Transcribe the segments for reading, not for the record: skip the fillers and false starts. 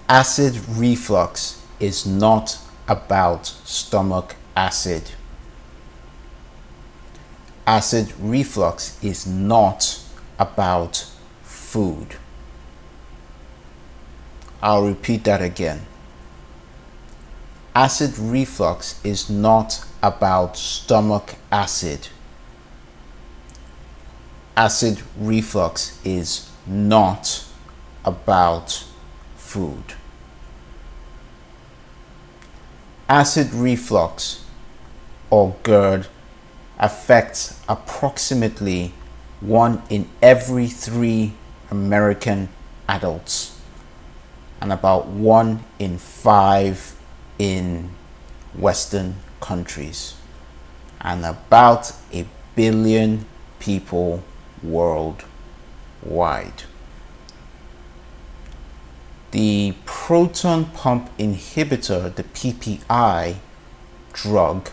Acid reflux is not about stomach acid. Acid reflux is not about food. I'll repeat that again. Acid reflux is not about stomach acid. Acid reflux is not about food. Acid reflux, or GERD, affects approximately 1 in every 3 American adults and about 1 in 5 in Western countries, and about 1 billion people worldwide. The proton pump inhibitor, the PPI drug,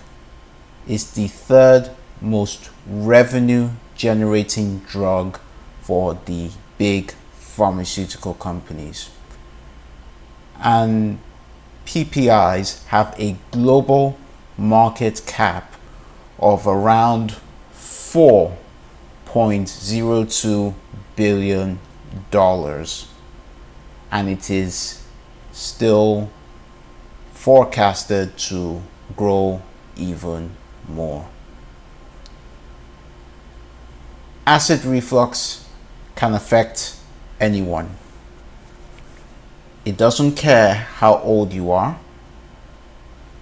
is the 3rd most revenue generating drug for the big pharmaceutical companies. And PPIs have a global market cap of around $4.02 billion, and it is still forecasted to grow even more. Acid reflux can affect anyone. It doesn't care how old you are.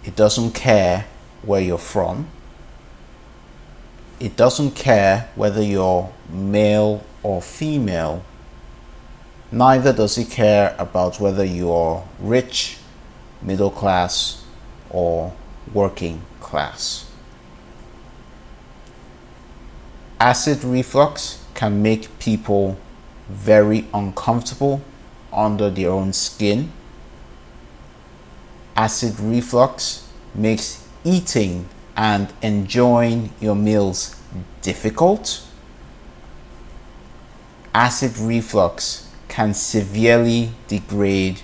It doesn't care where you're from. It doesn't care whether you're male or female. Neither does it care about whether you're rich, middle class, or working class. Acid reflux can make people very uncomfortable under their own skin. Acid reflux makes eating and enjoying your meals difficult. Acid reflux can severely degrade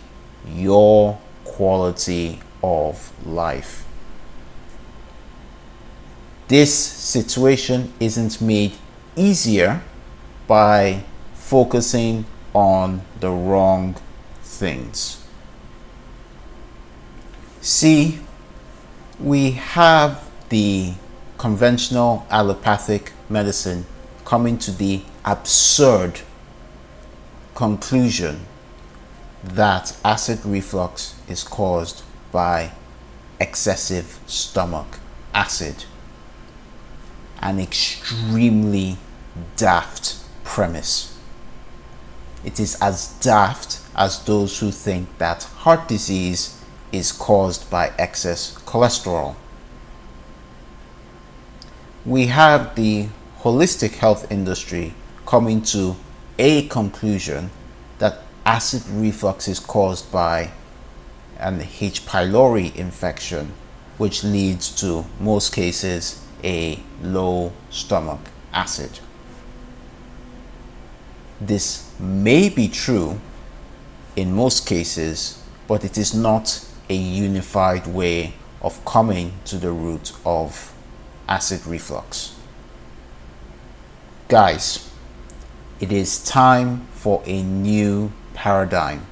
your quality of life. This situation isn't made easier by focusing on the wrong things. See, we have the conventional allopathic medicine coming to the absurd conclusion that acid reflux is caused by excessive stomach acid. An extremely daft premise. It is as daft as those who think that heart disease is caused by excess cholesterol. We have the holistic health industry coming to a conclusion that acid reflux is caused by an H pylori infection, which leads to most cases a low stomach acid. This may be true in most cases, but it is not a unified way of coming to the root of acid reflux. Guys, it is time for a new paradigm.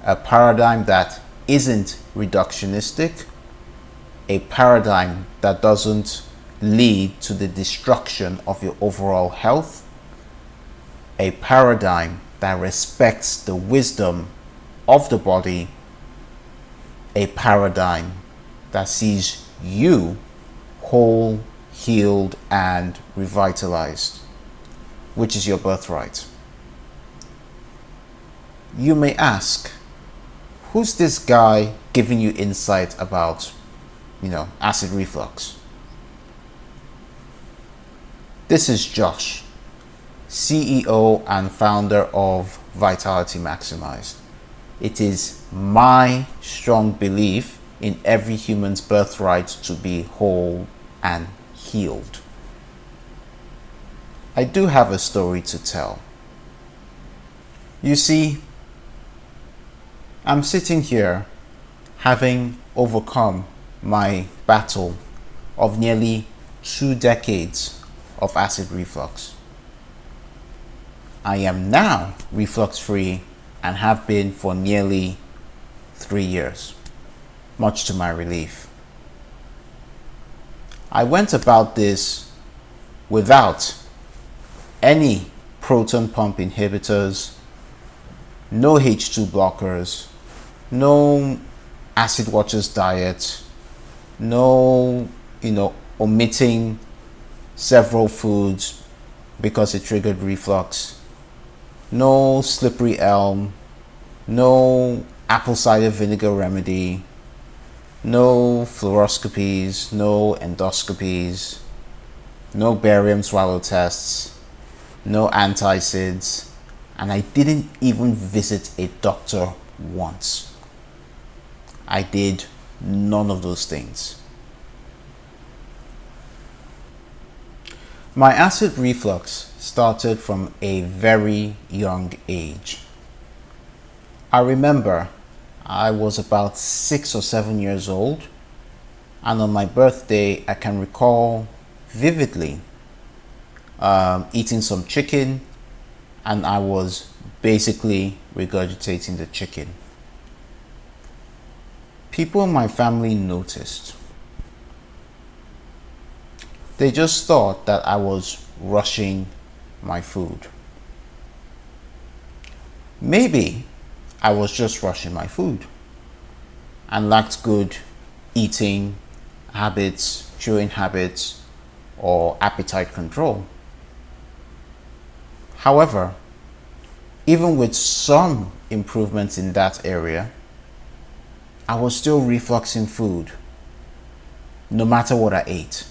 A paradigm that isn't reductionistic, a paradigm that doesn't lead to the destruction of your overall health, a paradigm that respects the wisdom of the body, a paradigm that sees you whole, healed, and revitalized, which is your birthright. You may ask, who's this guy giving you insight about, acid reflux? This is Josh, CEO and founder of Vitality Maximized. It is my strong belief in every human's birthright to be whole and healed. I do have a story to tell. You see, I'm sitting here having overcome my battle of nearly 2 decades of acid reflux. I am now reflux free and have been for nearly 3 years, much to my relief. I went about this without any proton pump inhibitors, no H2 blockers, no acid watchers diet, no, omitting several foods because it triggered reflux, no slippery elm, no apple cider vinegar remedy, no fluoroscopies, no endoscopies, no barium swallow tests, no antacids, and I didn't even visit a doctor once. I did none of those things. My acid reflux started from a very young age. I remember I was about 6 or 7 years old, and on my birthday I can recall vividly eating some chicken, and I was basically regurgitating the chicken. People in my family noticed. They just thought that I was rushing my food. Maybe I was just rushing my food and lacked good eating habits, chewing habits, or appetite control. However, even with some improvements in that area, I was still refluxing food, no matter what I ate.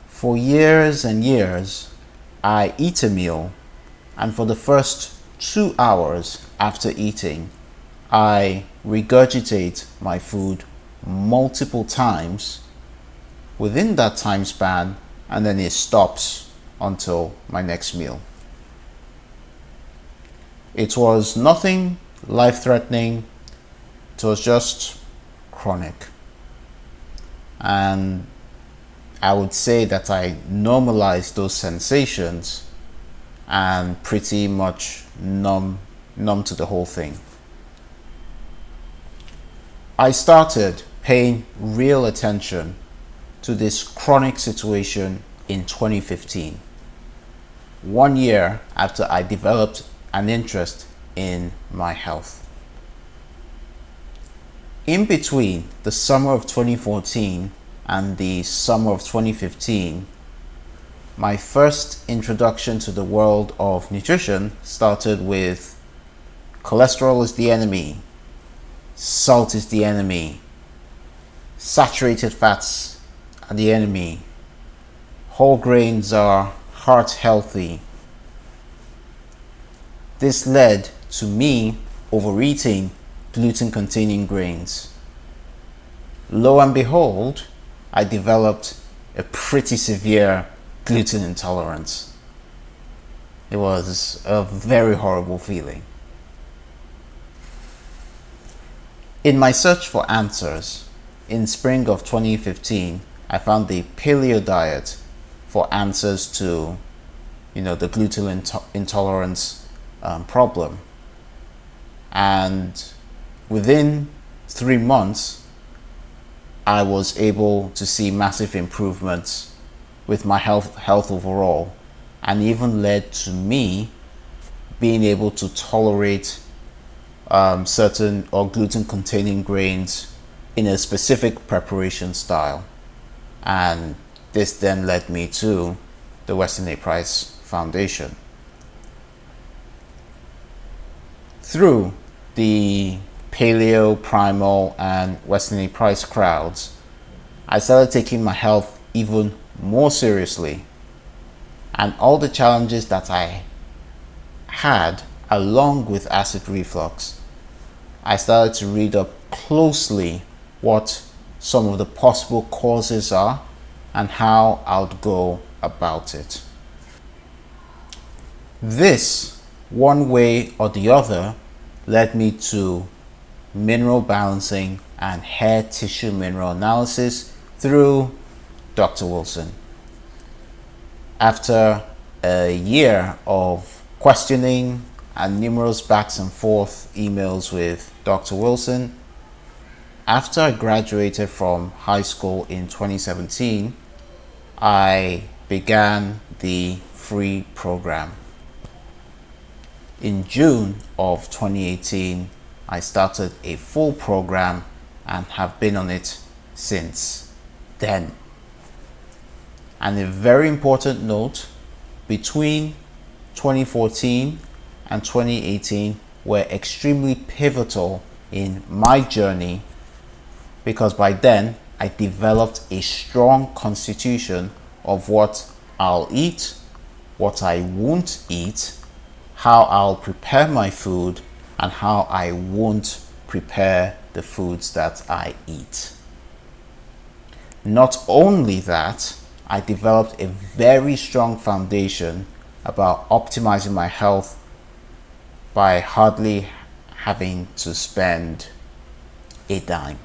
For years and years, I eat a meal, and for the first 2 hours after eating, I regurgitate my food multiple times within that time span, and then it stops until my next meal. It was nothing life-threatening, it was just chronic. And I would say that I normalized those sensations and pretty much numb to the whole thing. I started paying real attention to this chronic situation in 2015, 1 year after I developed an interest in my health. In between the summer of 2014 and the summer of 2015, my first introduction to the world of nutrition started with cholesterol is the enemy, salt is the enemy, saturated fats are the enemy, whole grains are heart healthy. This led to me overeating gluten-containing grains. Lo and behold, I developed a pretty severe gluten intolerance. It was a very horrible feeling. In my search for answers, in spring of 2015, I found the paleo diet for answers to, the gluten intolerance problem. And within 3 months, I was able to see massive improvements with my health overall, and even led to me being able to tolerate certain or gluten-containing grains in a specific preparation style. And this then led me to the Weston A. Price Foundation. Through the paleo, primal, and Weston A. Price crowds, I started taking my health even more seriously, and all the challenges that I had along with acid reflux, I started to read up closely what some of the possible causes are and how I would go about it. This, one way or the other, led me to mineral balancing and hair tissue mineral analysis through Dr. Wilson. After a year of questioning and numerous backs and forth emails with Dr. Wilson, after I graduated from high school in 2017, I began the free program. In June of 2018, I started a full program and have been on it since then. And a very important note, between 2014 and 2018 were extremely pivotal in my journey, because by then I developed a strong constitution of what I'll eat, what I won't eat, how I'll prepare my food, and how I won't prepare the foods that I eat. Not only that, I developed a very strong foundation about optimizing my health by hardly having to spend a dime.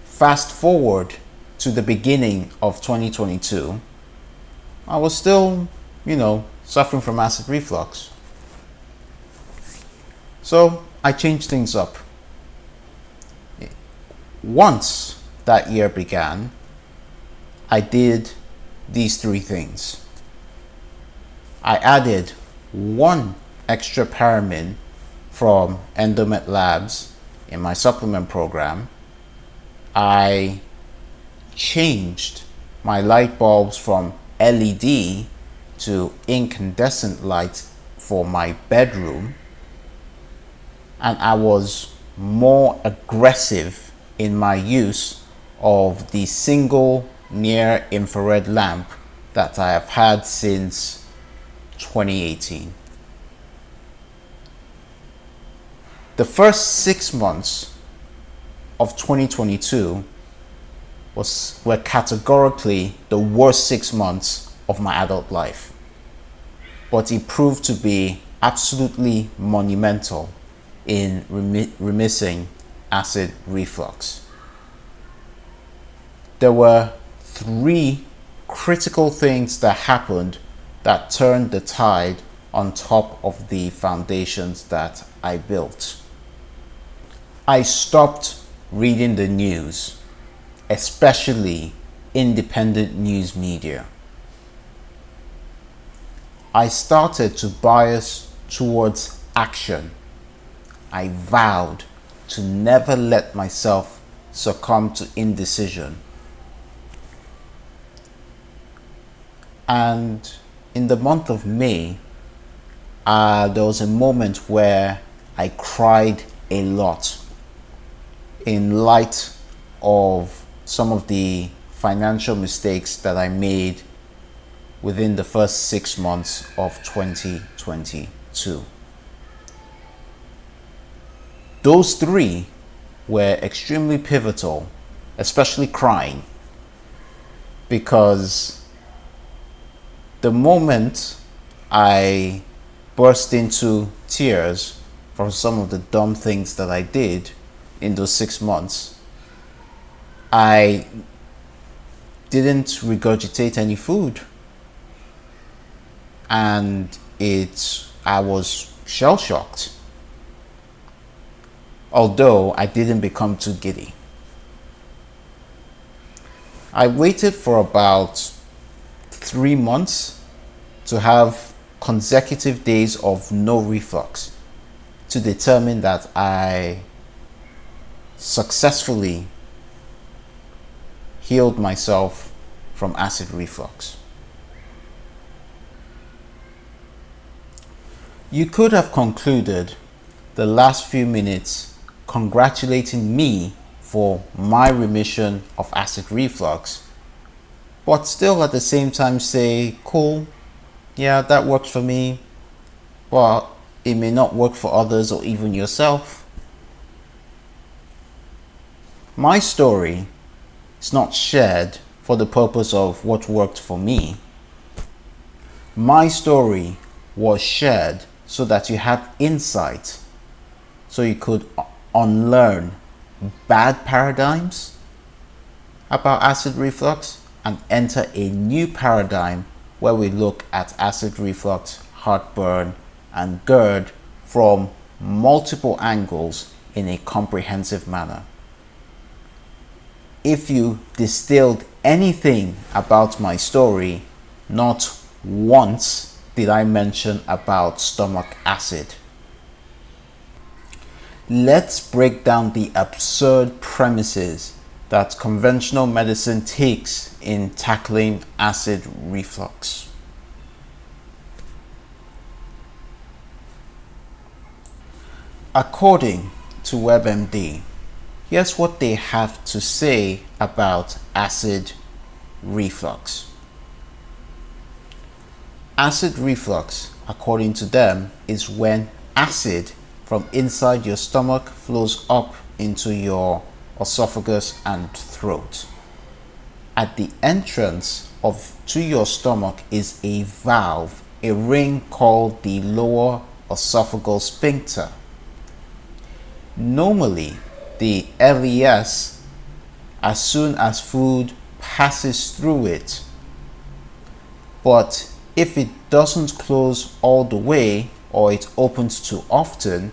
Fast forward to the beginning of 2022, I was still, suffering from acid reflux. So I changed things up. Once that year began, I did these three things. I added one extra paramin from Endomet Labs in my supplement program. I changed my light bulbs from LED to incandescent light for my bedroom, and I was more aggressive in my use of the single near infrared lamp that I have had since 2018. The first 6 months of 2022 were categorically the worst 6 months of my adult life, but it proved to be absolutely monumental in remissing acid reflux. There were 3 critical things that happened that turned the tide on top of the foundations that I built. I stopped reading the news, especially independent news media. I started to bias towards action. I vowed to never let myself succumb to indecision. And in the month of May, there was a moment where I cried a lot in light of some of the financial mistakes that I made within the first 6 months of 2022. Those 3 were extremely pivotal, especially crying, because the moment I burst into tears from some of the dumb things that I did in those 6 months, I didn't regurgitate any food, and I was shell-shocked, although I didn't become too giddy. I waited for about 3 months to have consecutive days of no reflux to determine that I successfully healed myself from acid reflux. You could have concluded the last few minutes congratulating me for my remission of acid reflux, but still at the same time say, cool, yeah, that works for me, but it may not work for others or even yourself. My story is not shared for the purpose of what worked for me. My story was shared so that you have insight, so you could unlearn bad paradigms about acid reflux and enter a new paradigm where we look at acid reflux, heartburn, and GERD from multiple angles in a comprehensive manner. If you distilled anything about my story, not once did I mention about stomach acid. Let's break down the absurd premises that conventional medicine takes in tackling acid reflux. According to WebMD, here's what they have to say about acid reflux. Acid reflux, according to them, is when acid from inside your stomach flows up into your esophagus and throat. At the entrance to your stomach is a valve, a ring called the lower esophageal sphincter. Normally, the LES, as soon as food passes through it, but if it doesn't close all the way or it opens too often,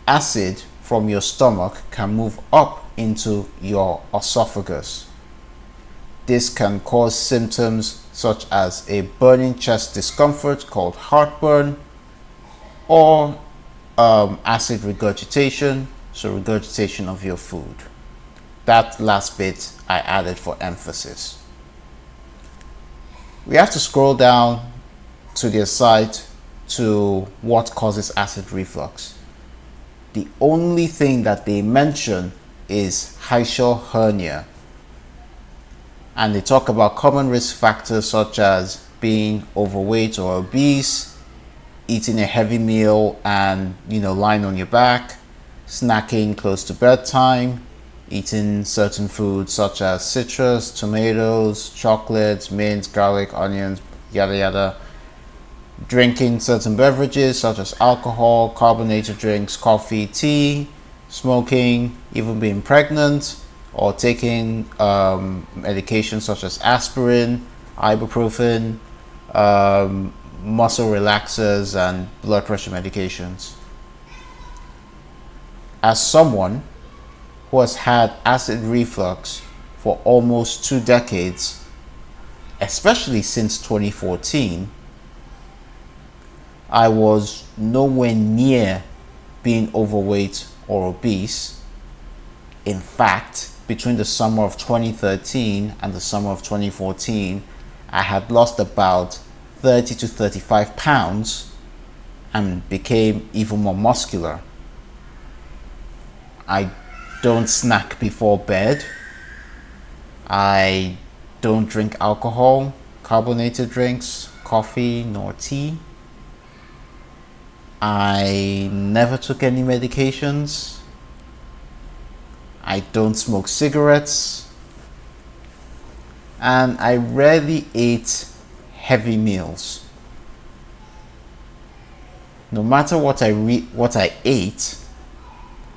acid from your stomach can move up into your esophagus. This can cause symptoms such as a burning chest discomfort called heartburn, or acid regurgitation, so regurgitation of your food. That last bit I added for emphasis. We have to scroll down to their site to what causes acid reflux. The only thing that they mention is hiatal hernia, and they talk about common risk factors such as being overweight or obese, eating a heavy meal and lying on your back, snacking close to bedtime, eating certain foods such as citrus, tomatoes, chocolates, mint, garlic, onions, yada yada, drinking certain beverages such as alcohol, carbonated drinks, coffee, tea, smoking, even being pregnant, or taking medications such as aspirin, ibuprofen, muscle relaxers, and blood pressure medications. As someone who has had acid reflux for almost 2 decades, especially since 2014, I was nowhere near being overweight or obese. In fact, between the summer of 2013 and the summer of 2014, I had lost about 30 to 35 pounds and became even more muscular. I don't snack before bed. I don't drink alcohol, carbonated drinks, coffee, nor tea. I never took any medications. I don't smoke cigarettes. And I rarely ate heavy meals. No matter what I ate,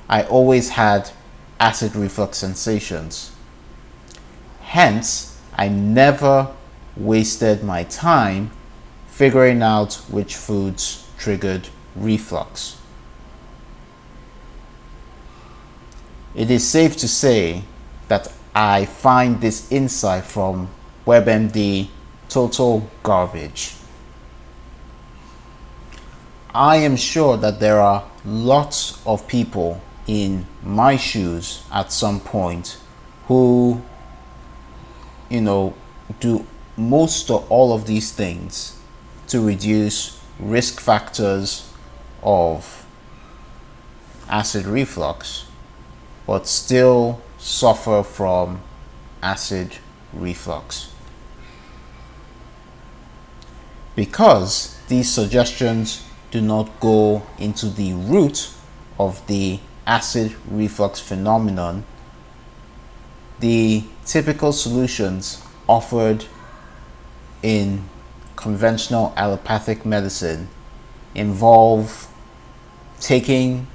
I always had acid reflux sensations. Hence, I never wasted my time figuring out which foods triggered reflux. It is safe to say that I find this insight from WebMD total garbage. I am sure that there are lots of people in my shoes at some point who do most or all of these things to reduce risk factors of acid reflux, but still suffer from acid reflux. Because these suggestions do not go into the root of the acid reflux phenomenon, the typical solutions offered in conventional allopathic medicine involve taking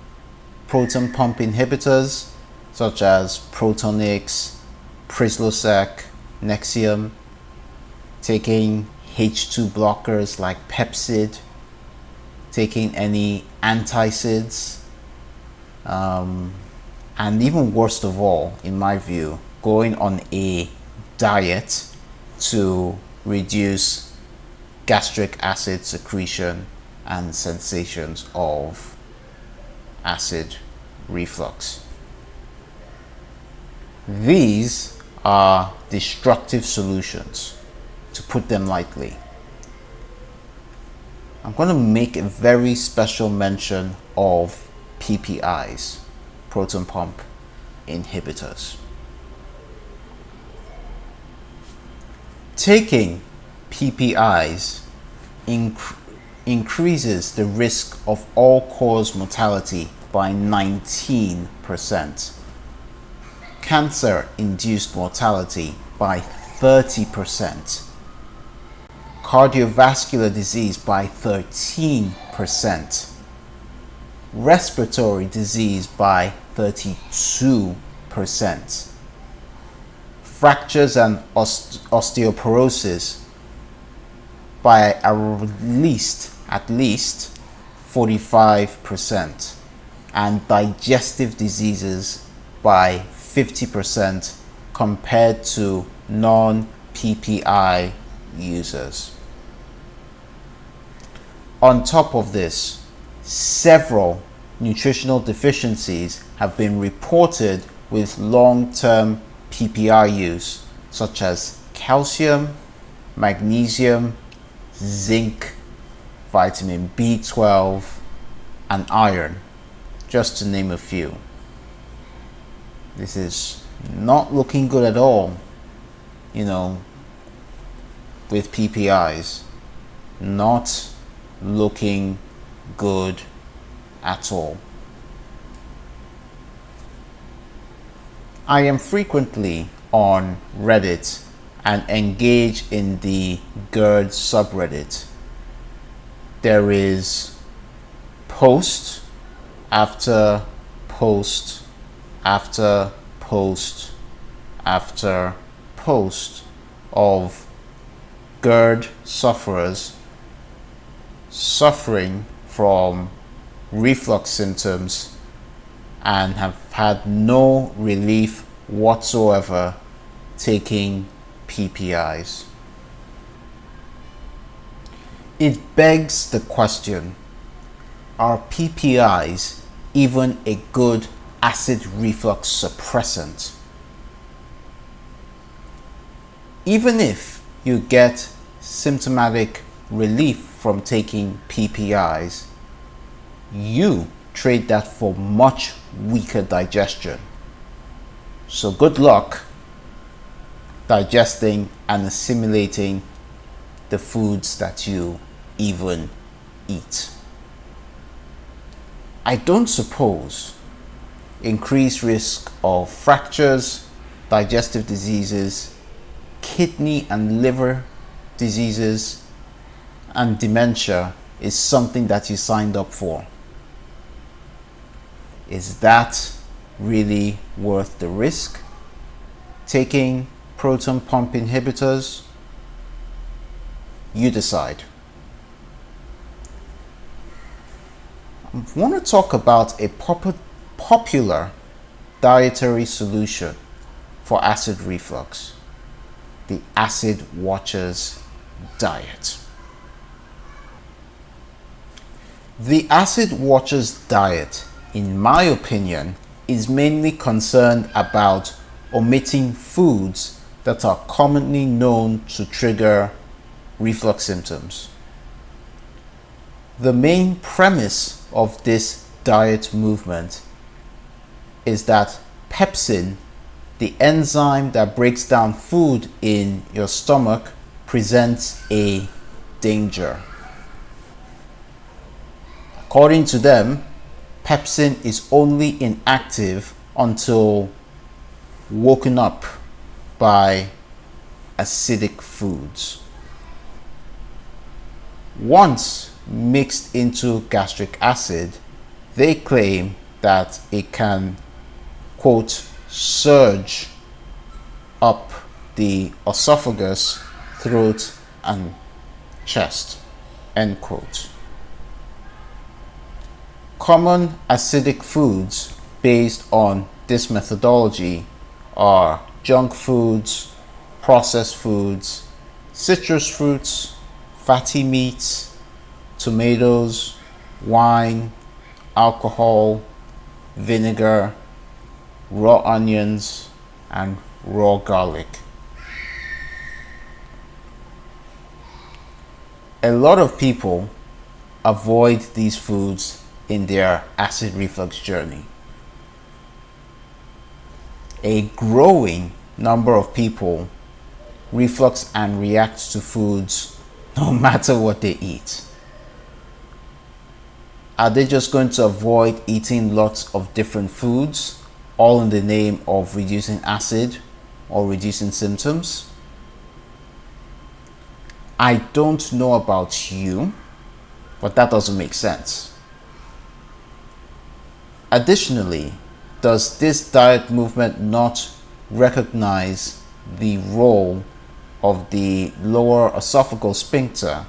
proton pump inhibitors such as Protonix, Prilosec, Nexium, taking H2 blockers like Pepcid, taking any antacids, and even worst of all, in my view, going on a diet to reduce gastric acid secretion and sensations of acid reflux. These are destructive solutions, to put them lightly. I'm going to make a very special mention of PPIs, proton pump inhibitors. Taking PPIs increases the risk of all-cause mortality by 19%, cancer-induced mortality by 30%, cardiovascular disease by 13%, respiratory disease by 32%, fractures and osteoporosis by at least 45%, and digestive diseases by 50% compared to non-PPI users. On top of this, several nutritional deficiencies have been reported with long-term PPI use, such as calcium, magnesium, zinc, vitamin B12, and iron, just to name a few. This is not looking good at all, with PPIs. Not looking good at all. I am frequently on Reddit and engage in the GERD subreddit. There is post after post after post after post of GERD sufferers suffering from reflux symptoms and have had no relief whatsoever taking PPIs. It begs the question, are PPIs even a good acid reflux suppressant? Even if you get symptomatic relief from taking PPIs, you trade that for much weaker digestion. So good luck digesting and assimilating the foods that you even eat. I don't suppose increased risk of fractures, digestive diseases, kidney and liver diseases, and dementia is something that you signed up for. Is that really worth the risk? Taking proton pump inhibitors? You decide. I want to talk about a popular dietary solution for acid reflux: the Acid Watchers diet. The Acid Watchers diet, in my opinion, is mainly concerned about omitting foods that are commonly known to trigger reflux symptoms. The main premise of this diet movement is that pepsin, the enzyme that breaks down food in your stomach, presents a danger. According to them, pepsin is only inactive until woken up by acidic foods. Once mixed into gastric acid, they claim that it can, quote, surge up the esophagus, throat, and chest, end quote. Common acidic foods based on this methodology are junk foods, processed foods, citrus fruits, fatty meats, tomatoes, wine, alcohol, vinegar, raw onions, and raw garlic. A lot of people avoid these foods in their acid reflux journey. A growing number of people reflux and react to foods no matter what they eat. Are they just going to avoid eating lots of different foods, all in the name of reducing acid or reducing symptoms? I don't know about you, but that doesn't make sense. Additionally, does this diet movement not recognize the role of the lower esophageal sphincter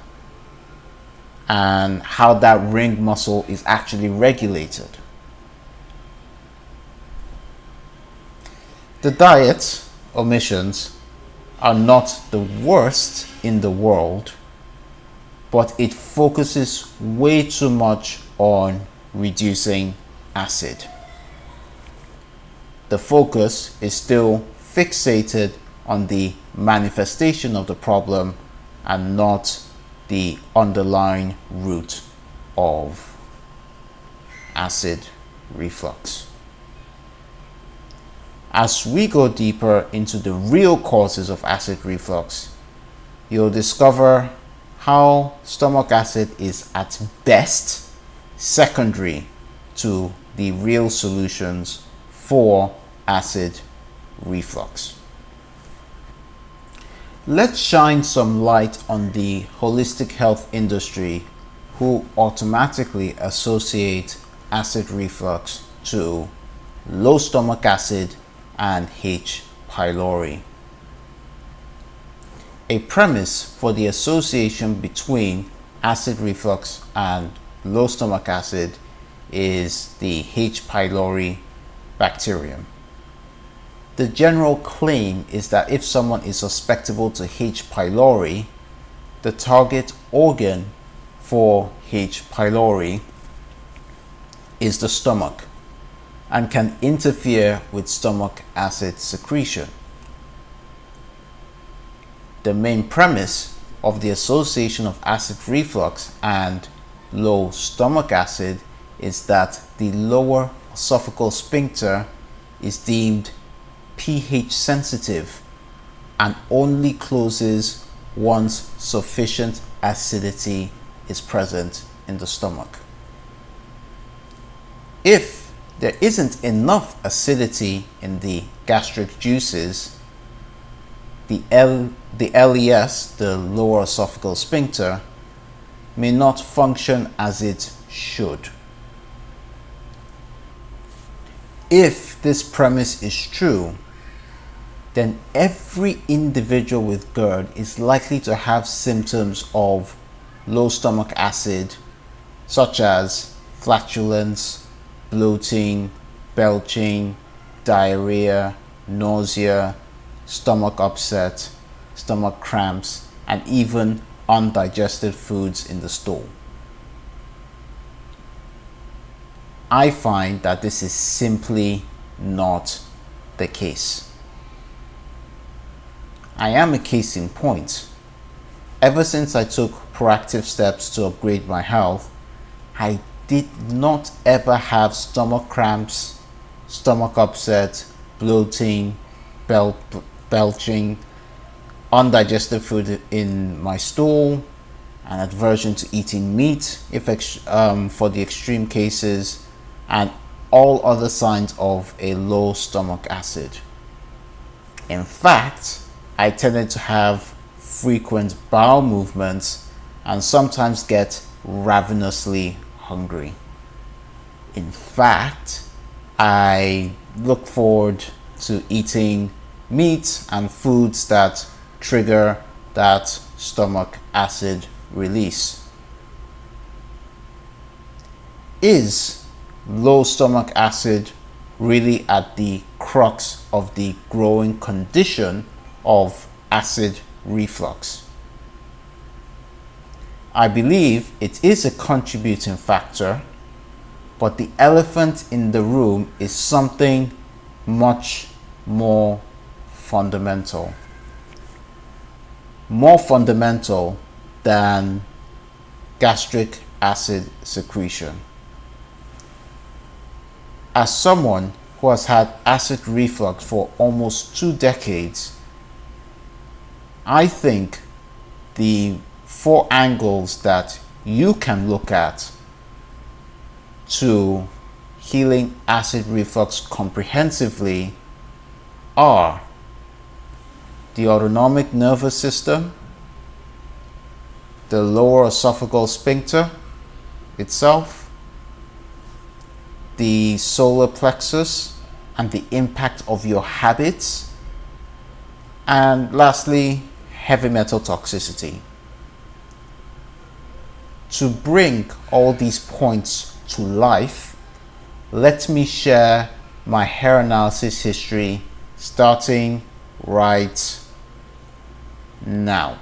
and how that ring muscle is actually regulated? The diet omissions are not the worst in the world, but it focuses way too much on reducing acid. The focus is still fixated on the manifestation of the problem and not the underlying root of acid reflux. As we go deeper into the real causes of acid reflux, you'll discover how stomach acid is at best secondary to the real solutions for acid reflux. Let's shine some light on the holistic health industry, who automatically associate acid reflux to low stomach acid and H. pylori. A premise for the association between acid reflux and low stomach acid is the H. pylori bacterium. The general claim is that if someone is susceptible to H. pylori, the target organ for H. pylori is the stomach and can interfere with stomach acid secretion. The main premise of the association of acid reflux and low stomach acid is that the lower esophageal sphincter is deemed pH sensitive and only closes once sufficient acidity is present in the stomach. If there isn't enough acidity in the gastric juices, the LES, the lower esophageal sphincter, may not function as it should. If this premise is true, then every individual with GERD is likely to have symptoms of low stomach acid, such as flatulence, bloating, belching, diarrhea, nausea, stomach upset, stomach cramps, and even undigested foods in the stool. I find that this is simply not the case. I am a case in point. Ever since I took proactive steps to upgrade my health, I did not ever have stomach cramps, stomach upset, bloating, belching, undigested food in my stool, an aversion to eating meat for the extreme cases, and all other signs of a low stomach acid. In fact, I tended to have frequent bowel movements and sometimes get ravenously hungry. In fact, I look forward to eating meat and foods that trigger that stomach acid release. Is low stomach acid really at the crux of the growing condition of acid reflux? I believe it is a contributing factor, but the elephant in the room is something much more fundamental. More fundamental than gastric acid secretion. As someone who has had acid reflux for almost 2 decades, I think the 4 angles that you can look at to healing acid reflux comprehensively are the autonomic nervous system, the lower esophageal sphincter itself, the solar plexus and the impact of your habits, and lastly, heavy metal toxicity. To bring all these points to life, let me share my hair analysis history starting right now.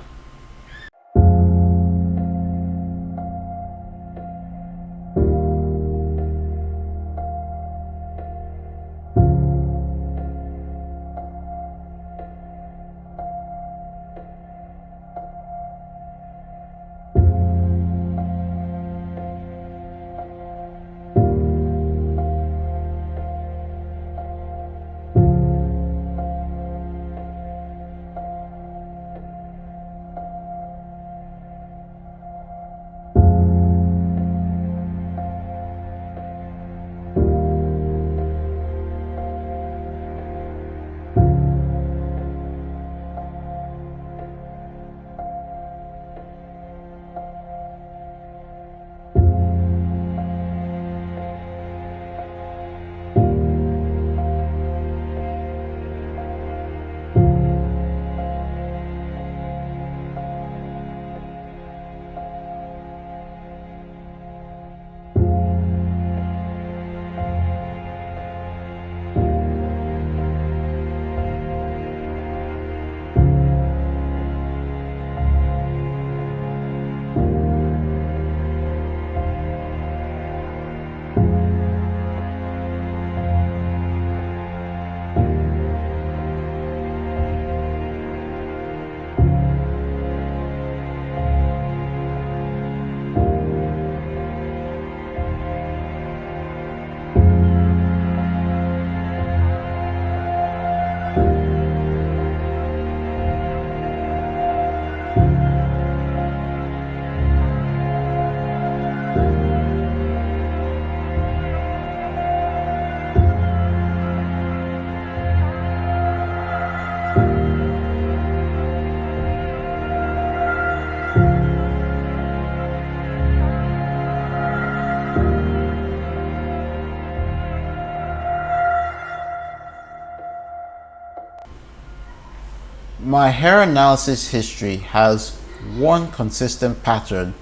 My hair analysis history has one consistent pattern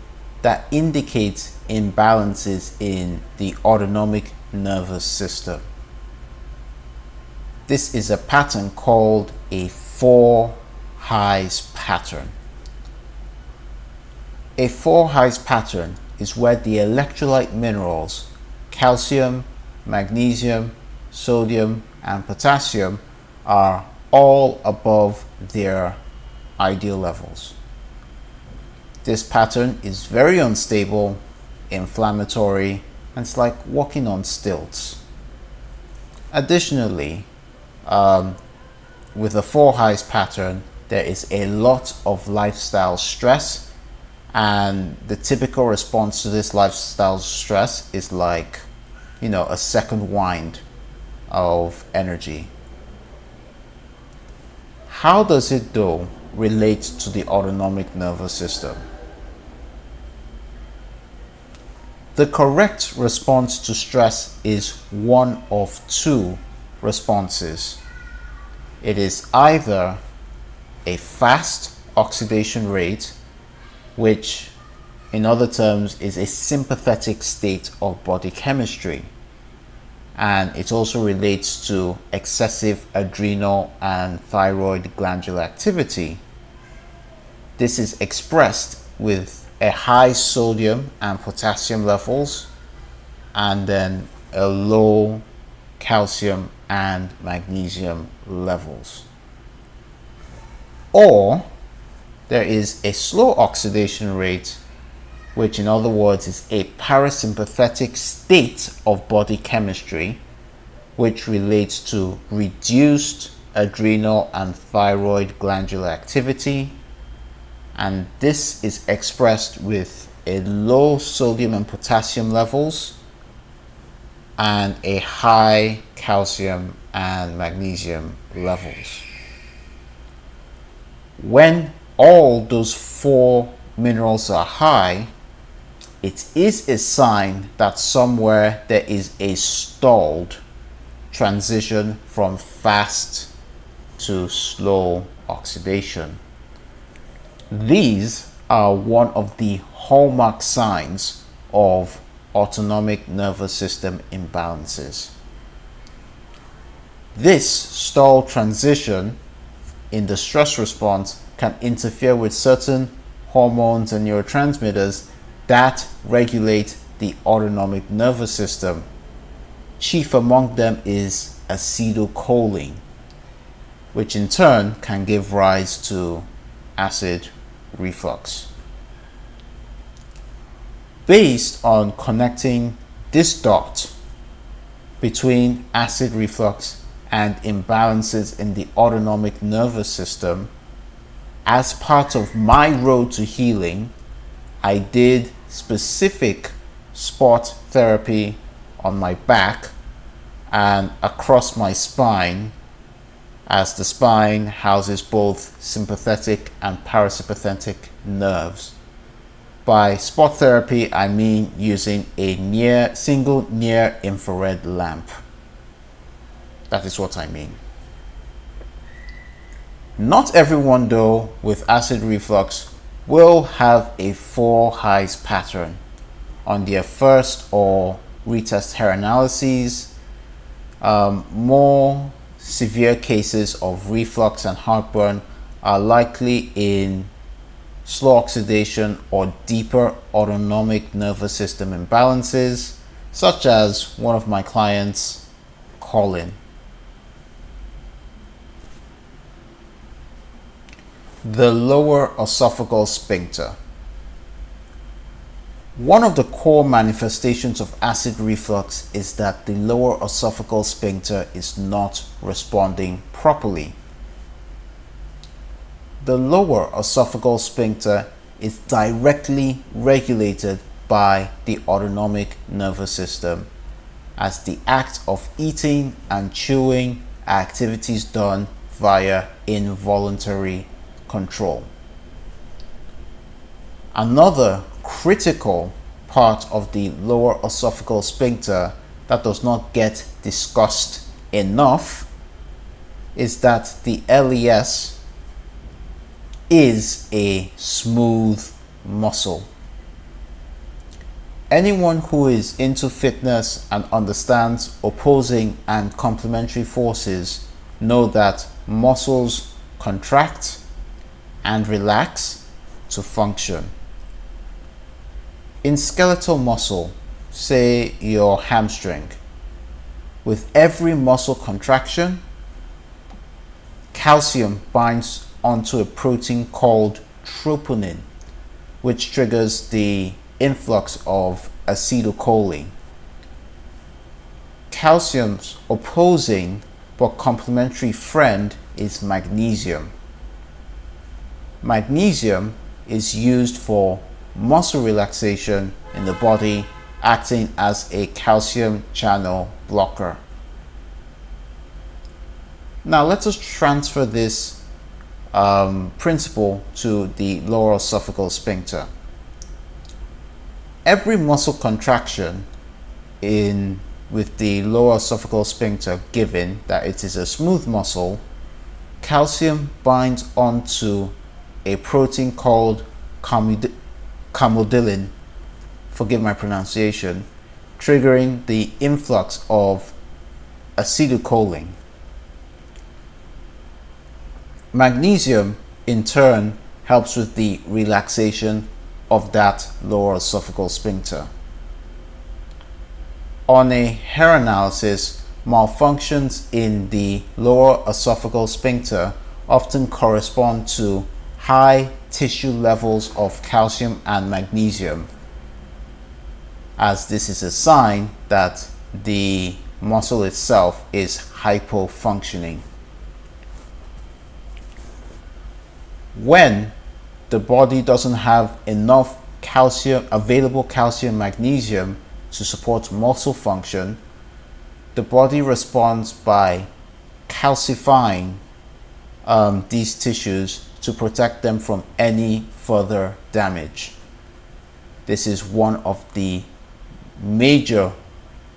that indicates imbalances in the autonomic nervous system. This is a pattern called a 4 highs pattern. A 4 highs pattern is where the electrolyte minerals calcium, magnesium, sodium, and potassium are all above their ideal levels. This pattern is very unstable, inflammatory, and it's like walking on stilts. Additionally, with the 4 highs pattern, there is a lot of lifestyle stress, and the typical response to this lifestyle stress is like, a second wind of energy. How does it though relate to the autonomic nervous system? The correct response to stress is one of two responses. It is either a fast oxidation rate, which in other terms is a sympathetic state of body chemistry, and it also relates to excessive adrenal and thyroid glandular activity. This is expressed with a high sodium and potassium levels, and then a low calcium and magnesium levels. Or there is a slow oxidation rate, which in other words is a parasympathetic state of body chemistry, which relates to reduced adrenal and thyroid glandular activity, and this is expressed with a low sodium and potassium levels and a high calcium and magnesium levels. When all those four minerals are high, it is a sign that somewhere there is a stalled transition from fast to slow oxidation. These are one of the hallmark signs of autonomic nervous system imbalances. This stalled transition in the stress response can interfere with certain hormones and neurotransmitters that regulate the autonomic nervous system. Chief among them is acetylcholine, which in turn can give rise to acid reflux. Based on connecting this dot between acid reflux and imbalances in the autonomic nervous system, as part of my road to healing, I did specific spot therapy on my back and across my spine, as the spine houses both sympathetic and parasympathetic nerves. By spot therapy, I mean using a single near infrared lamp. That is what I mean. Not everyone, though, with acid reflux will have a 4 highs pattern on their first or retest hair analyses. More severe cases of reflux and heartburn are likely in slow oxidation or deeper autonomic nervous system imbalances, such as one of my clients, Colin. The lower esophageal sphincter. One of the core manifestations of acid reflux is that the lower esophageal sphincter is not responding properly. The lower esophageal sphincter is directly regulated by the autonomic nervous system, as the act of eating and chewing are activities done via involuntary control. Another critical part of the lower esophageal sphincter that does not get discussed enough is that the LES is a smooth muscle. Anyone who is into fitness and understands opposing and complementary forces know that muscles contract and relax to function. In skeletal muscle, say your hamstring, with every muscle contraction, calcium binds onto a protein called troponin, which triggers the influx of acetylcholine. Calcium's opposing but complementary friend is magnesium. Magnesium is used for muscle relaxation in the body, acting as a calcium channel blocker. Now let us transfer this principle to the lower esophageal sphincter. every muscle contraction with the lower esophageal sphincter, given that it is a smooth muscle, calcium binds onto a protein called carmodulin, forgive my pronunciation, triggering the influx of acetylcholine. Magnesium, in turn, helps with the relaxation of that lower esophageal sphincter. On a hair analysis, malfunctions in the lower esophageal sphincter often correspond to high tissue levels of calcium and magnesium, as this is a sign that the muscle itself is hypofunctioning. When the body doesn't have enough available calcium magnesium to support muscle function, the body responds by calcifying these tissues to protect them from any further damage. This is one of the major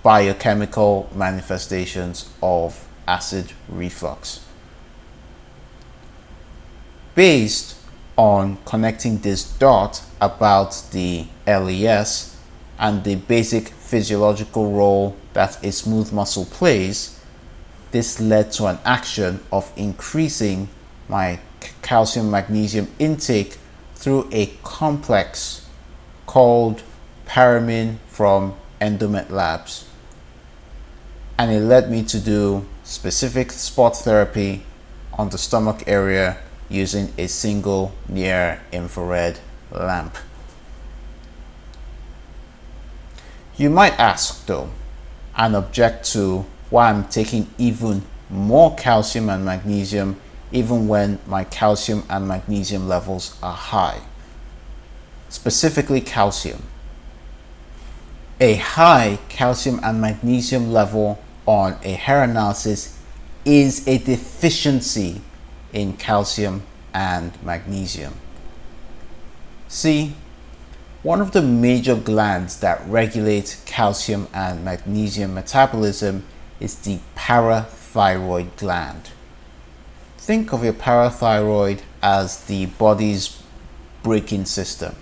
biochemical manifestations of acid reflux. Based on connecting this dot about the LES and the basic physiological role that a smooth muscle plays, this led to an action of increasing my calcium magnesium intake through a complex called Paramin from Endomet Labs. And it led me to do specific spot therapy on the stomach area using a single near infrared lamp. You might ask though, and object to why I'm taking even more calcium and magnesium even when my calcium and magnesium levels are high. Specifically calcium. A high calcium and magnesium level on a hair analysis is a deficiency in calcium and magnesium. See, one of the major glands that regulate calcium and magnesium metabolism is the parathyroid gland. Think of your parathyroid as the body's braking system.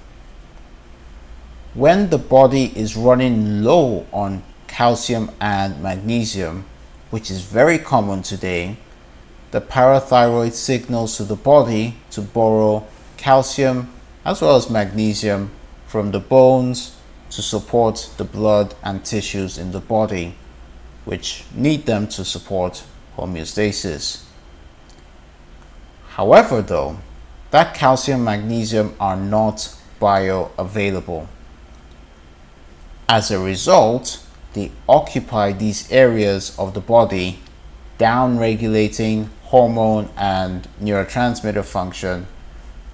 When the body is running low on calcium and magnesium, which is very common today, the parathyroid signals to the body to borrow calcium as well as magnesium from the bones to support the blood and tissues in the body, which need them to support homeostasis. However though, that calcium and magnesium are not bioavailable. As a result, they occupy these areas of the body, down-regulating hormone and neurotransmitter function,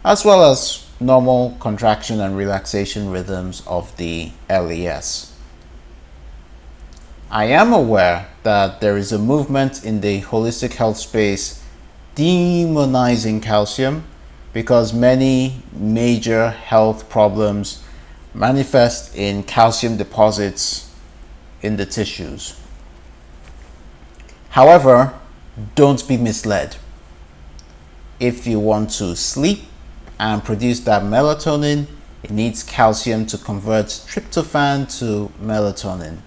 as well as normal contraction and relaxation rhythms of the LES. I am aware that there is a movement in the holistic health space demonizing calcium because many major health problems manifest in calcium deposits in the tissues. However, don't be misled. If you want to sleep and produce that melatonin, it needs calcium to convert tryptophan to melatonin.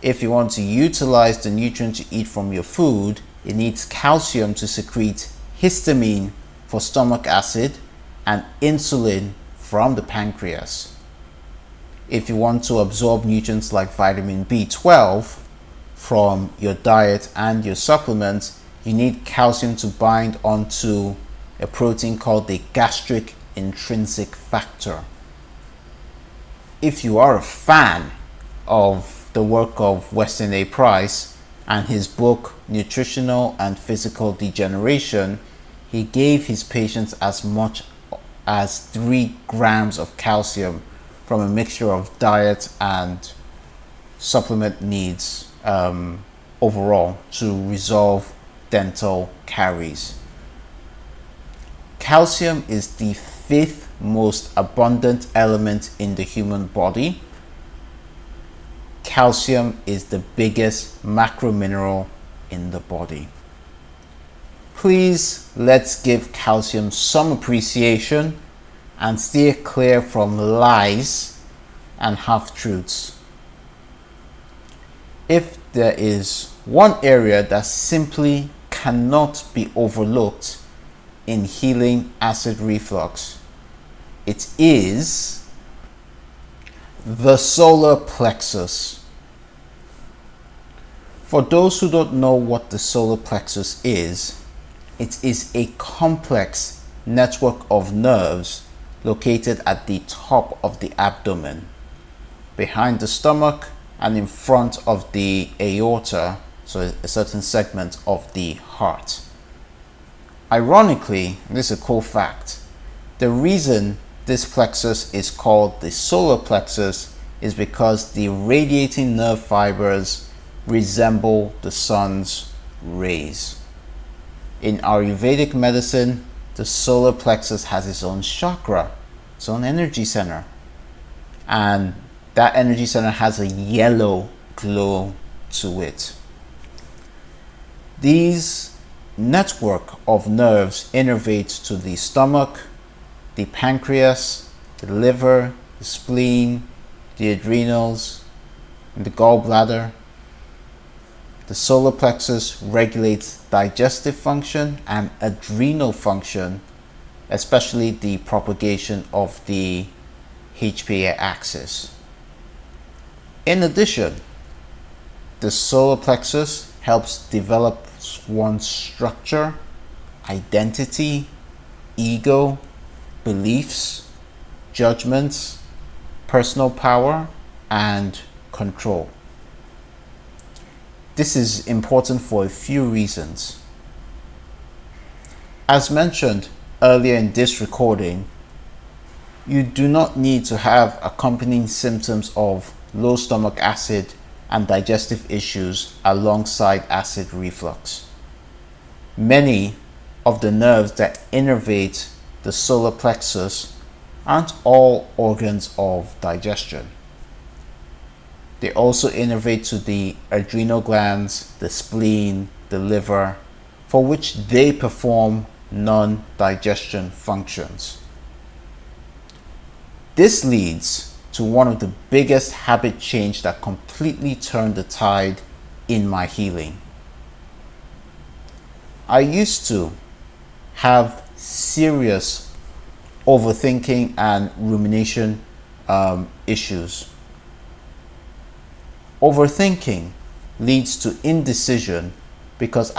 If you want to utilize the nutrients you eat from your food, it needs calcium to secrete histamine for stomach acid and insulin from the pancreas. If you want to absorb nutrients like vitamin B12 from your diet and your supplements, you need calcium to bind onto a protein called the gastric intrinsic factor. If you are a fan of the work of Weston A. Price and his book Nutritional and Physical Degeneration, he gave his patients as much as 3 grams of calcium from a mixture of diet and supplement needs overall to resolve dental caries. Calcium is the 5th most abundant element in the human body. Calcium is the biggest macro mineral in the body. Please, let's give calcium some appreciation and steer clear from lies and half-truths. If there is one area that simply cannot be overlooked in healing acid reflux, it is the solar plexus. For those who don't know what the solar plexus is, it is a complex network of nerves located at the top of the abdomen, behind the stomach, and in front of the aorta, so a certain segment of the heart. Ironically, this is a cool fact, the reason this plexus is called the solar plexus is because the radiating nerve fibers resemble the sun's rays. In Ayurvedic medicine, the solar plexus has its own chakra, its own energy center, and that energy center has a yellow glow to it. These network of nerves innervate to the stomach, the pancreas, the liver, the spleen, the adrenals, and the gallbladder. The solar plexus regulates digestive function and adrenal function, especially the propagation of the HPA axis. In addition, the solar plexus helps develop one's structure, identity, ego, beliefs, judgments, personal power, and control. This is important for a few reasons. As mentioned earlier in this recording, you do not need to have accompanying symptoms of low stomach acid and digestive issues alongside acid reflux. Many of the nerves that innervate the solar plexus aren't all organs of digestion. They also innervate to the adrenal glands, the spleen, the liver, for which they perform non-digestion functions. This leads to one of the biggest habit change that completely turned the tide in my healing. I used to have serious overthinking and rumination issues. Overthinking leads to indecision because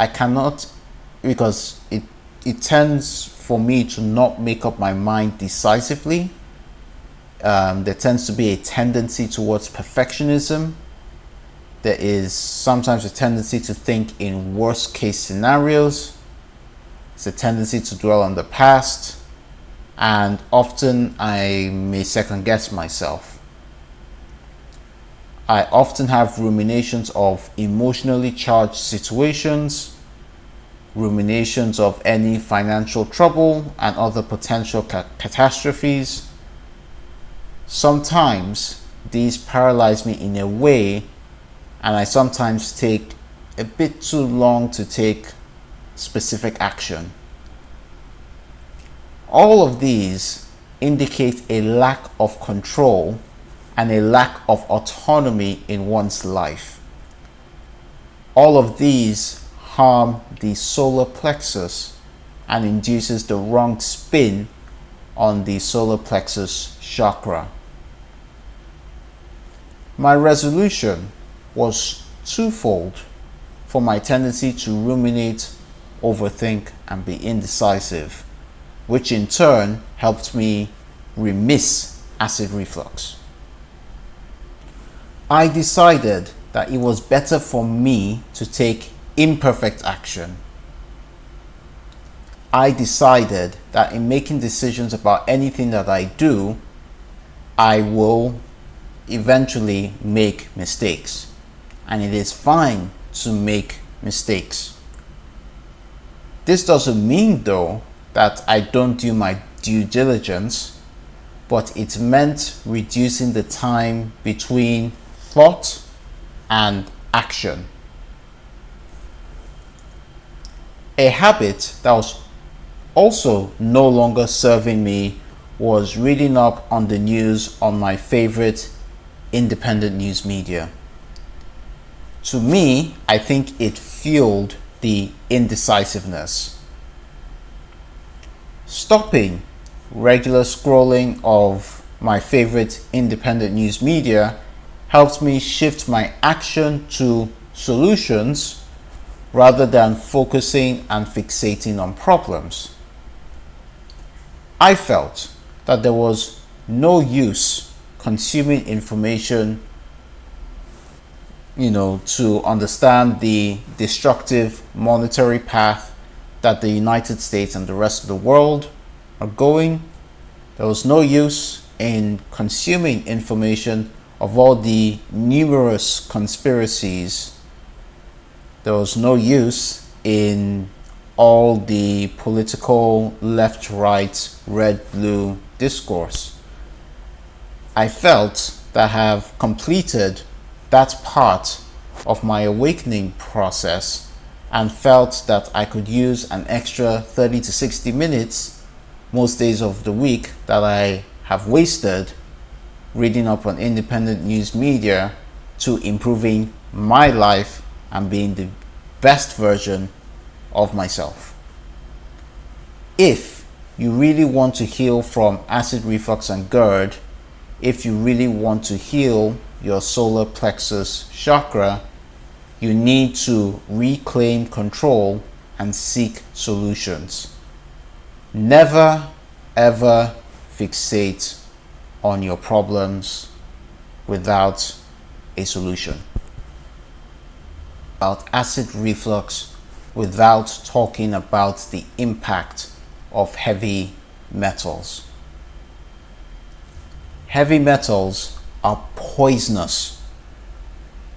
it tends for me to not make up my mind decisively. There tends to be a tendency towards perfectionism. There is sometimes a tendency to think in worst case scenarios. It's a tendency to dwell on the past, and often I may second guess myself. I often have ruminations of emotionally charged situations, ruminations of any financial trouble and other potential catastrophes. Sometimes these paralyze me in a way, and I sometimes take a bit too long to take specific action. All of these indicate a lack of control and a lack of autonomy in one's life. All of these harm the solar plexus and induces the wrong spin on the solar plexus chakra. My resolution was twofold for my tendency to ruminate, overthink, and be indecisive, which in turn helped me remiss acid reflux. I decided that it was better for me to take imperfect action. I decided that in making decisions about anything that I do, I will eventually make mistakes, and it is fine to make mistakes. This doesn't mean though that I don't do my due diligence but it meant reducing the time between thought and action. A habit that was also no longer serving me was reading up on the news on my favorite independent news media. To me, I think it fueled the indecisiveness. Stopping regular scrolling of my favorite independent news media helped me shift my action to solutions rather than focusing and fixating on problems. I felt that there was no use consuming information, to understand the destructive monetary path that the United States and the rest of the world are going. There was no use in consuming information of all the numerous conspiracies. There was no use in all the political left, right, red, blue discourse. I felt that I have completed that part of my awakening process and felt that I could use an extra 30 to 60 minutes most days of the week that I have wasted reading up on independent news media to improving my life and being the best version of myself. If you really want to heal from acid reflux and GERD, if you really want to heal your solar plexus chakra, you need to reclaim control and seek solutions. Never ever fixate on your problems without a solution. About acid reflux without talking about the impact of heavy metals. Heavy metals are poisonous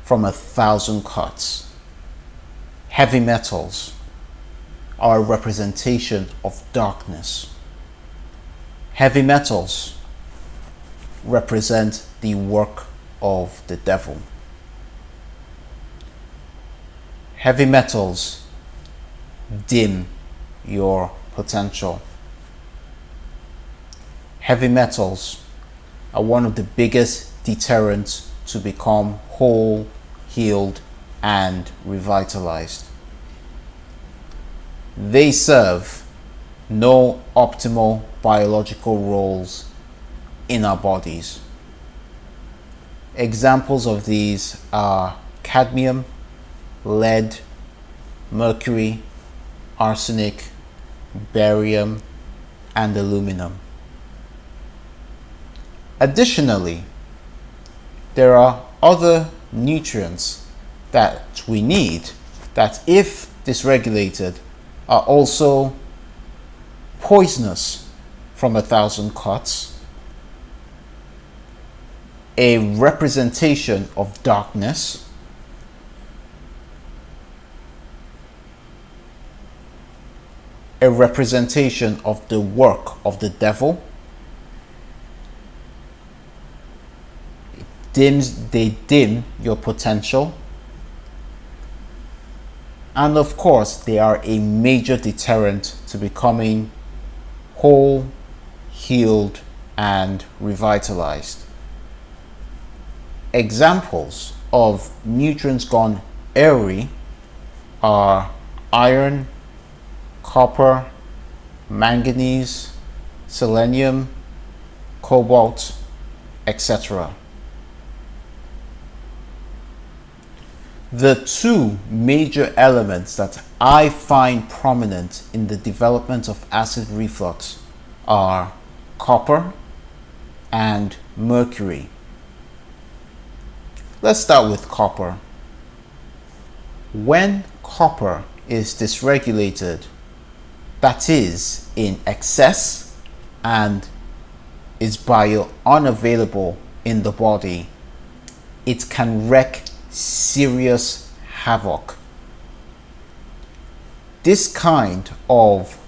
from 1,000 cuts. Heavy metals are a representation of darkness. Heavy metals represent the work of the devil. Heavy metals dim your potential. Heavy metals are one of the biggest deterrents to become whole, healed, and revitalized. They serve no optimal biological roles in our bodies. Examples of these are cadmium, lead, mercury, arsenic, barium, and aluminum. Additionally, there are other nutrients that we need that, if dysregulated, are also poisonous from 1,000 cuts, a representation of darkness, a representation of the work of the devil. They dim your potential, and of course they are a major deterrent to becoming whole, healed, and revitalized. Examples of nutrients gone airy are iron, copper, manganese, selenium, cobalt, etc. The two major elements that I find prominent in the development of acid reflux are copper and mercury. Let's start with copper. When copper is dysregulated, that is in excess and is unavailable in the body, it can wreak serious havoc. This kind of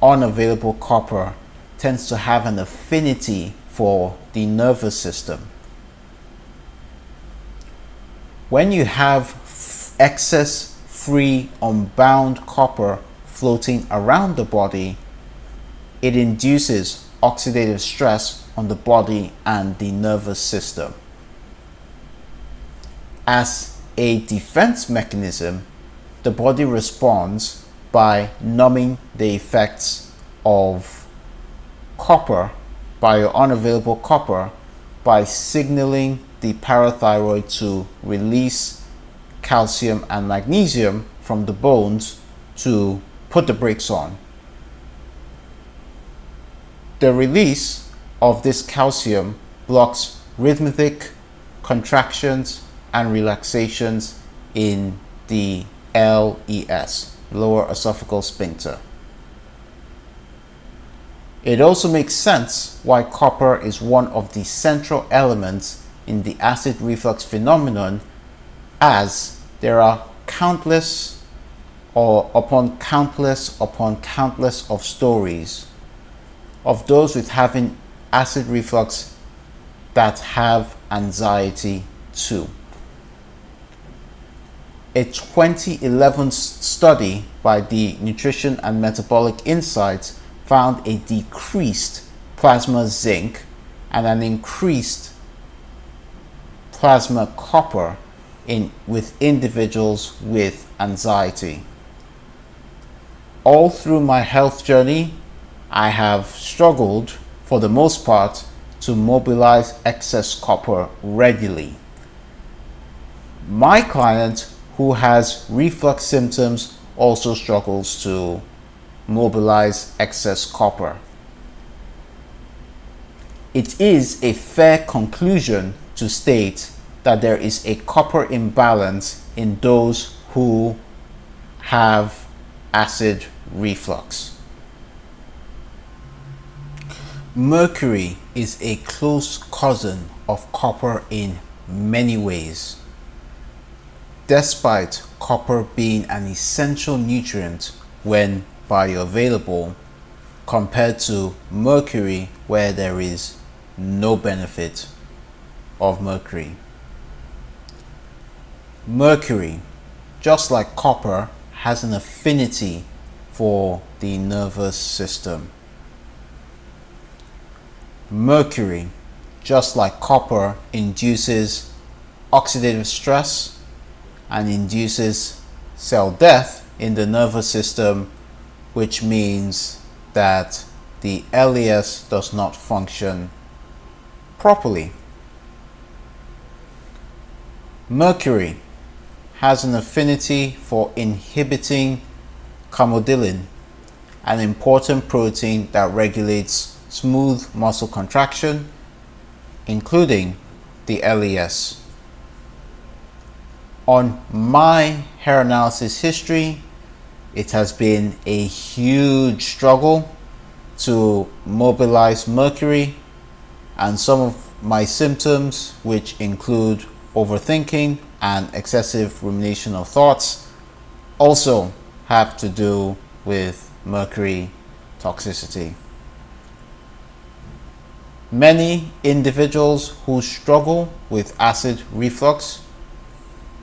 unavailable copper tends to have an affinity for the nervous system. When you have excess free unbound copper floating around the body, it induces oxidative stress on the body and the nervous system. As a defense mechanism, the body responds by numbing the effects of copper, biounavailable copper, by signaling the parathyroid to release calcium and magnesium from the bones to put the brakes on. The release of this calcium blocks rhythmic contractions and relaxations in the LES, lower esophageal sphincter. It also makes sense why copper is one of the central elements in the acid reflux phenomenon, as there are countless upon countless of stories of those with having acid reflux that have anxiety too. A 2011 study by the Nutrition and Metabolic Insights found a decreased plasma zinc and an increased plasma copper with individuals with anxiety. All through my health journey, I have struggled, for the most part, to mobilize excess copper regularly. My client who has reflux symptoms also struggles to mobilize excess copper. It is a fair conclusion to state that there is a copper imbalance in those who have acid reflux. Mercury is a close cousin of copper in many ways. Despite copper being an essential nutrient when bioavailable, compared to mercury, where there is no benefit of mercury. Mercury, just like copper, has an affinity for the nervous system. Mercury, just like copper, induces oxidative stress and induces cell death in the nervous system, which means that the LES does not function properly. Mercury has an affinity for inhibiting camodilin, an important protein that regulates smooth muscle contraction, including the LES. On my hair analysis history, it has been a huge struggle to mobilize mercury, and some of my symptoms, which include overthinking and excessive rumination of thoughts, also have to do with mercury toxicity. Many individuals who struggle with acid reflux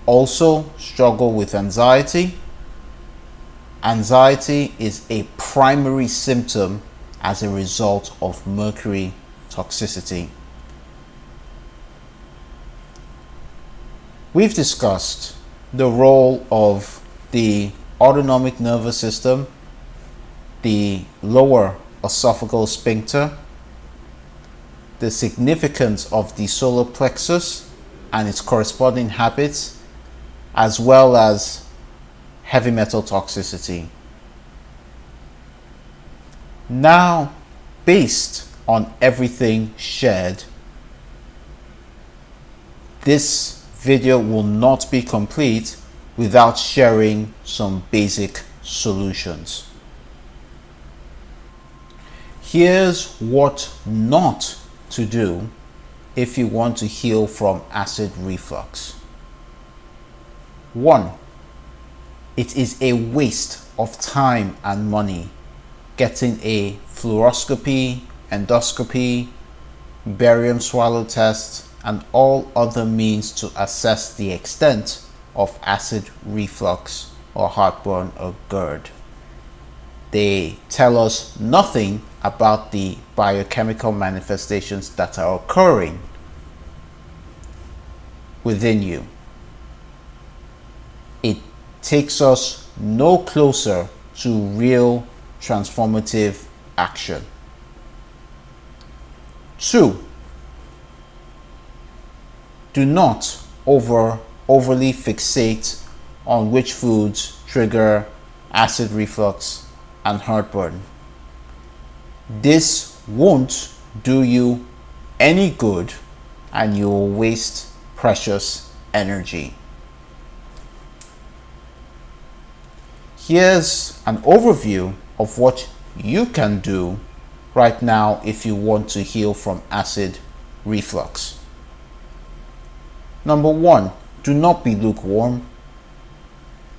also struggle with anxiety. Anxiety is a primary symptom as a result of mercury toxicity. We've discussed the role of the autonomic nervous system, the lower esophageal sphincter, the significance of the solar plexus and its corresponding habits, as well as heavy metal toxicity. Now, based on everything shared, this video will not be complete without sharing some basic solutions. Here's what not to do if you want to heal from acid reflux. 1. It is a waste of time and money getting a fluoroscopy, endoscopy, barium swallow test, and all other means to assess the extent of acid reflux or heartburn or GERD. They tell us nothing about the biochemical manifestations that are occurring within you. It takes us no closer to real transformative action. 2. Do not overly fixate on which foods trigger acid reflux and heartburn. This won't do you any good and you'll waste precious energy. Here's an overview of what you can do right now if you want to heal from acid reflux. Number 1, do not be lukewarm.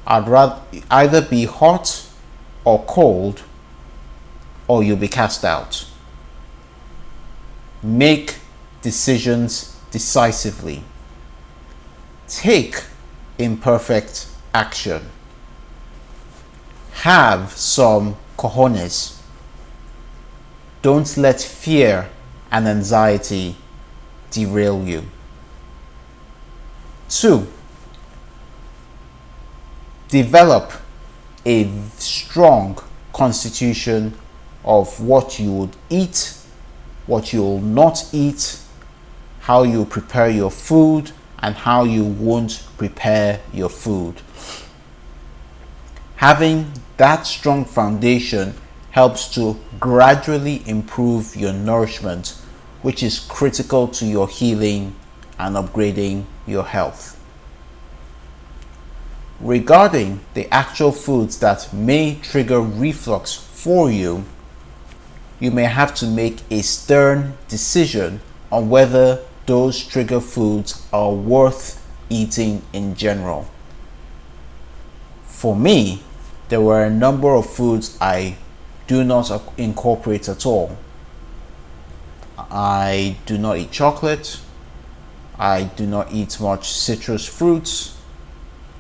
I'd rather either be hot or cold or you'll be cast out. Make decisions decisively. Take imperfect action. Have some cojones. Don't let fear and anxiety derail you. 2. Develop a strong constitution of what you would eat, what you will not eat, how you prepare your food, and how you won't prepare your food. Having that strong foundation helps to gradually improve your nourishment, which is critical to your healing and upgrading your health. Regarding the actual foods that may trigger reflux for you, you may have to make a stern decision on whether those trigger foods are worth eating in general. For me, there were a number of foods I do not incorporate at all. I do not eat chocolate. I do not eat much citrus fruits.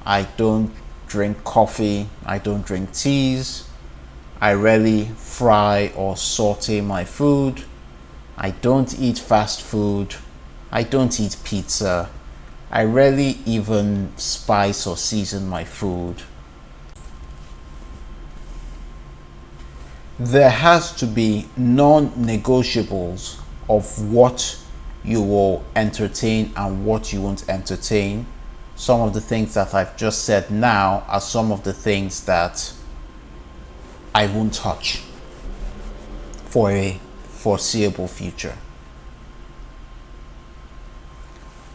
I don't drink coffee. I don't drink teas. I rarely fry or saute my food. I don't eat fast food. I don't eat pizza. I rarely even spice or season my food. There has to be non-negotiables of what you will entertain and what you won't entertain. Some of the things that I've just said now are some of the things that I won't touch for a foreseeable future.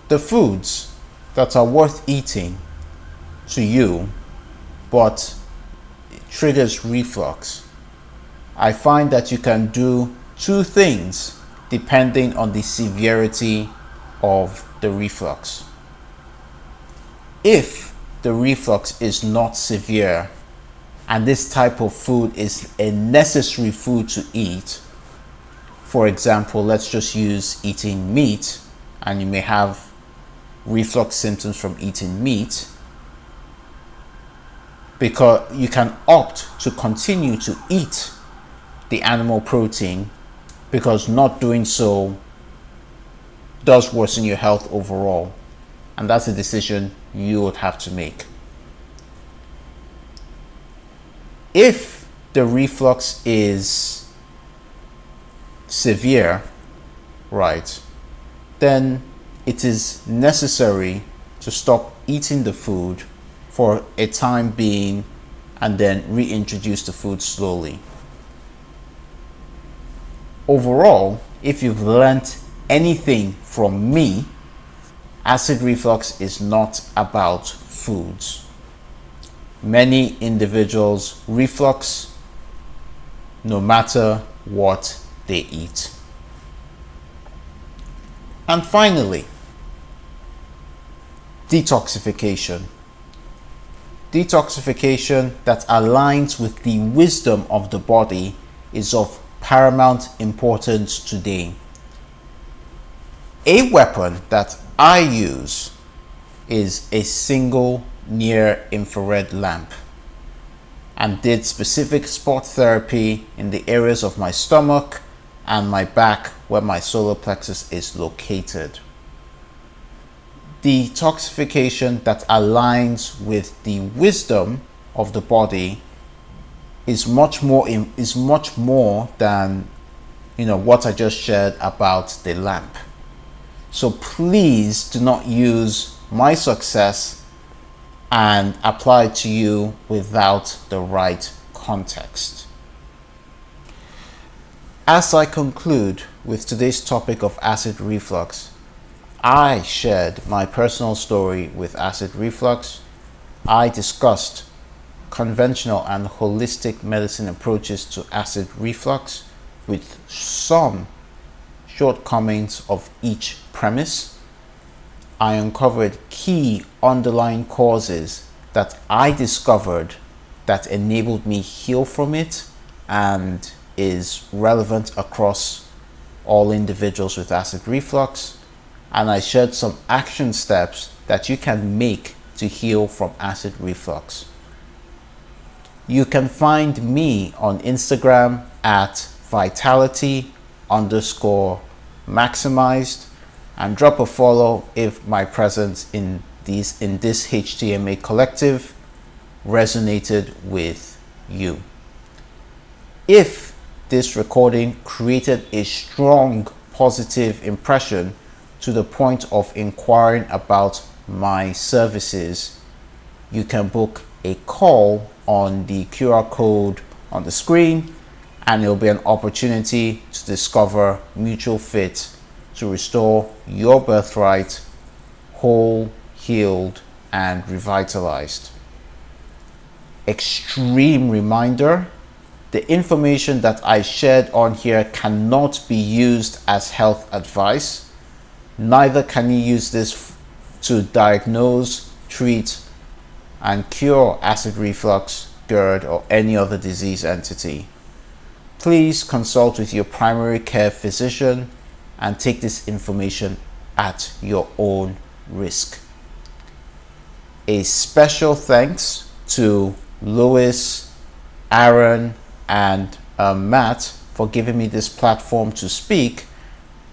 The foods that are worth eating to you but it triggers reflux, I find that you can do 2 things depending on the severity of the reflux. If the reflux is not severe and this type of food is a necessary food to eat, for example, let's just use eating meat, and you may have reflux symptoms from eating meat, because you can opt to continue to eat the animal protein, because not doing so does worsen your health overall, and that's a decision you would have to make. If the reflux is severe, right, then it is necessary to stop eating the food for a time being and then reintroduce the food slowly. Overall, if you've learnt anything from me, acid reflux is not about foods. Many individuals reflux no matter what they eat. And finally, detoxification. Detoxification that aligns with the wisdom of the body is of paramount importance today. A weapon that I use is a single near infrared lamp, and did specific spot therapy in the areas of my stomach and my back where my solar plexus is located. Detoxification that aligns with the wisdom of the body is much more than what I just shared about the lamp. So please do not use my success and apply it to you without the right context. As I conclude with today's topic of acid reflux, I shared my personal story with acid reflux. I discussed conventional and holistic medicine approaches to acid reflux with some shortcomings of each premise. I uncovered key underlying causes that I discovered that enabled me heal from it and is relevant across all individuals with acid reflux. And I shared some action steps that you can make to heal from acid reflux. You can find me on Instagram at vitality_maximized and drop a follow if my presence in this HTMA collective resonated with you. If this recording created a strong positive impression to the point of inquiring about my services, you can book a call on the QR code on the screen, and it'll be an opportunity to discover mutual fit to restore your birthright whole, healed, and revitalized. Extreme reminder: the information that I shared on here cannot be used as health advice. Neither can you use this to diagnose, treat, and cure acid reflux, GERD, or any other disease entity. Please consult with your primary care physician and take this information at your own risk. A special thanks to Louis, Aaron, and Matt for giving me this platform to speak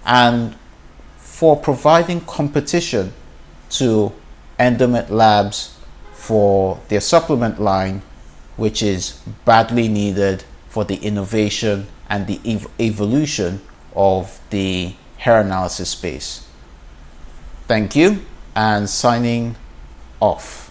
and for providing competition to Endomet Labs for their supplement line, which is badly needed for the innovation and the evolution of the hair analysis space. Thank you, and signing off.